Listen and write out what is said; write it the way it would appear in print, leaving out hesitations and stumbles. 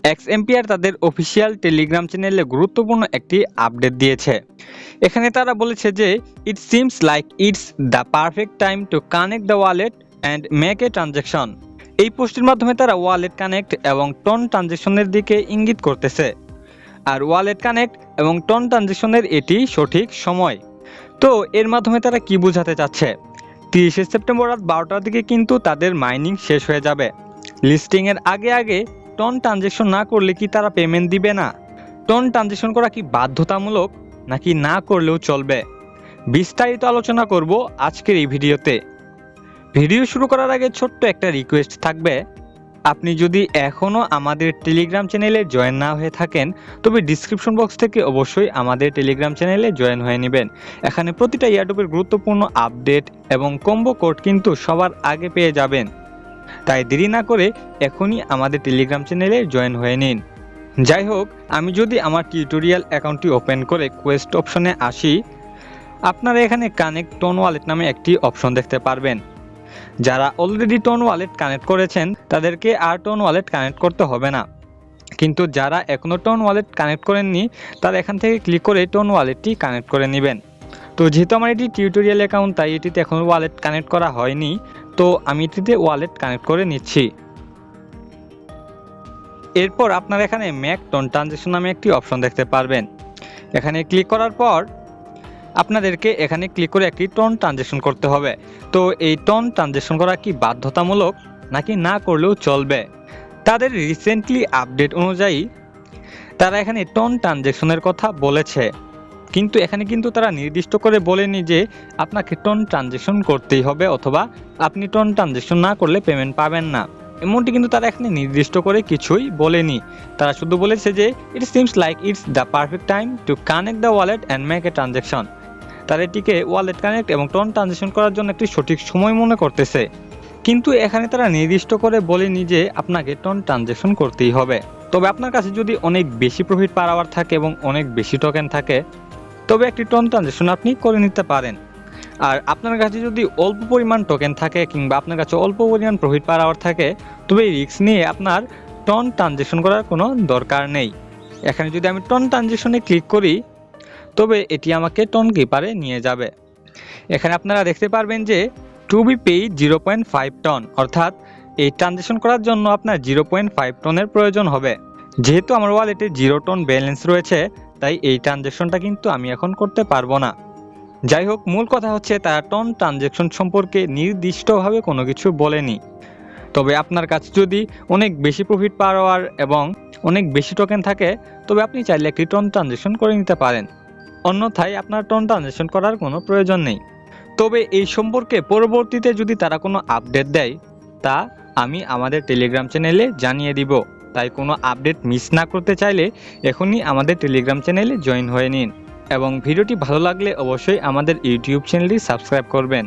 এক্সএমপিআর তাদের official Telegram চ্যানেলে গুরুত্বপূর্ণ একটি আপডেট দিয়েছে। এখানে তারা বলেছে যে it seems like it's the perfect time to connect the wallet and make a transaction. এই পোস্টের মাধ্যমে তারা ওয়ালেট কানেক্ট এবং টন ট্রানজ্যাকশনের দিকে ইঙ্গিত করতেছে। আর ওয়ালেট কানেক্ট এবং টন ট্রানজ্যাকশনের এটি সঠিক সময়। তো এর মাধ্যমে তারা কি বোঝাতে চাচ্ছে? 30 সেপ্টেম্বর রাত 12টার দিকে কিন্তু তাদের মাইনিং শেষ হয়ে যাবে। লিস্টিংয়ের আগে আগে টন ট্রানজ্যাকশন না করলে কি তারা পেমেন্ট দিবে না? টন ট্রানজ্যাকশন করা কি বাধ্যতামূলক নাকি না করলেও চলবে? বিস্তারিত আলোচনা করব আজকের এই ভিডিওতে। ভিডিও শুরু করার আগে ছোট্ট একটা রিকোয়েস্ট থাকবে, আপনি যদি এখনও আমাদের টেলিগ্রাম চ্যানেলে জয়েন না হয়ে থাকেন তবে ডিসক্রিপশন বক্স থেকে অবশ্যই আমাদের টেলিগ্রাম চ্যানেলে জয়েন হয়ে নেবেন। এখানে প্রতিটা ইয়ারড্রপের গুরুত্বপূর্ণ আপডেট এবং কম্বো কোড কিন্তু সবার আগে পেয়ে যাবেন। তাই দেরি না করে এখনই আমাদের টেলিগ্রাম চ্যানেলে জয়েন হয়ে নিন। যাই হোক, আমি যদি আমার টিউটোরিয়াল অ্যাকাউন্টটি ওপেন করে কোয়েস্ট অপশনে আসি, আপনারা এখানে কানেক্ট টন ওয়ালেট নামে একটি অপশন দেখতে পারবেন। যারা অলরেডি টন ওয়ালেট কানেক্ট করেছেন তাদেরকে আর টন ওয়ালেট কানেক্ট করতে হবে না, কিন্তু যারা এখনও টন ওয়ালেট কানেক্ট করেননি তারা এখান থেকে ক্লিক করে টন ওয়ালেটটি কানেক্ট করে নেবেন। তো যেহেতু আমার এটি টিউটোরিয়াল অ্যাকাউন্ট তাই এটিতে এখনও ওয়ালেট কানেক্ট করা হয়নি, তো আমি এটিতে ওয়ালেট কানেক্ট করে নিচ্ছি। এরপর আপনারা এখানে মেক টন ট্রানজ্যাকশন নামে একটি অপশন দেখতে পারবেন। এখানে ক্লিক করার পর আপনাদেরকে এখানে ক্লিক করে একটি টন ট্রানজ্যাকশন করতে হবে। তো এই টন ট্রানজ্যাকশন করা কি বাধ্যতামূলক নাকি না করলেও চলবে? তাদের রিসেন্টলি আপডেট অনুযায়ী তারা এখানে টন ট্রানজ্যাকশনের কথা বলেছে, কিন্তু এখানে কিন্তু তারা নির্দিষ্ট করে বলেনি যে আপনাকে টন ট্রানজ্যাকশন করতেই হবে অথবা আপনি টন ট্রানজ্যাকশন না করলে পেমেন্ট পাবেন না, এমনটি কিন্তু তারা এখানে নির্দিষ্ট করে কিছুই বলেনি। তারা শুধু বলেছে যে it seems like it's the perfect time to connect the wallet and make a transaction. তারা এটিকে ওয়ালেট কানেক্ট এবং টন ট্রানজ্যাকশন করার জন্য একটি সঠিক সময় মনে করতেছে, কিন্তু এখানে তারা নির্দিষ্ট করে বলেনি যে আপনাকে টন ট্রানজ্যাকশন করতেই হবে। তবে আপনার কাছে যদি অনেক বেশি প্রফিট পার আওয়ার থাকে এবং অনেক বেশি টোকেন থাকে তবে একটি টন ট্রানজ্যাকশন আপনি করে নিতে পারেন। আর আপনার কাছে যদি অল্প পরিমাণ টোকেন থাকে কিংবা আপনার কাছে অল্প পরিমাণ প্রফিট পার আওয়ার থাকে তবে এই রিস্ক নিয়ে আপনার টন ট্রানজ্যাকশন করার কোনো দরকার নেই। এখানে যদি আমি টন ট্রানজ্যাকশনে ক্লিক করি তবে এটি আমাকে টন কিপারে নিয়ে যাবে। এখানে আপনারা দেখতে পারবেন যে টু বি পেইড 0.5 টন, অর্থাৎ এই ট্রানজ্যাকশন করার জন্য আপনার 0.5 টনের প্রয়োজন হবে। যেহেতু আমার ওয়ালেটে 0 টন ব্যালেন্স রয়েছে তাই এই ট্রানজ্যাকশনটা কিন্তু আমি এখন করতে পারবো না। যাই হোক, মূল কথা হচ্ছে তারা টন ট্রানজ্যাকশন সম্পর্কে নির্দিষ্টভাবে কোনো কিছু বলেনি। তবে আপনার কাছে যদি অনেক বেশি প্রফিট পার আওয়ার এবং অনেক বেশি টোকেন থাকে তবে আপনি চাইলে একটি টন ট্রানজ্যাকশন করে নিতে পারেন, অন্যথায় আপনার টন ট্রানজ্যাকশন করার কোনো প্রয়োজন নেই। তবে এই সম্পর্কে পরবর্তীতে যদি তারা কোনো আপডেট দেয় তা আমি আমাদের টেলিগ্রাম চ্যানেলে জানিয়ে দিব। তাই কোনো আপডেট মিস না করতে চাইলে এখনই আমাদের টেলিগ্রাম চ্যানেলে জয়েন হয়ে নিন এবং ভিডিওটি ভালো লাগলে অবশ্যই আমাদের ইউটিউব চ্যানেলটি সাবস্ক্রাইব করবেন।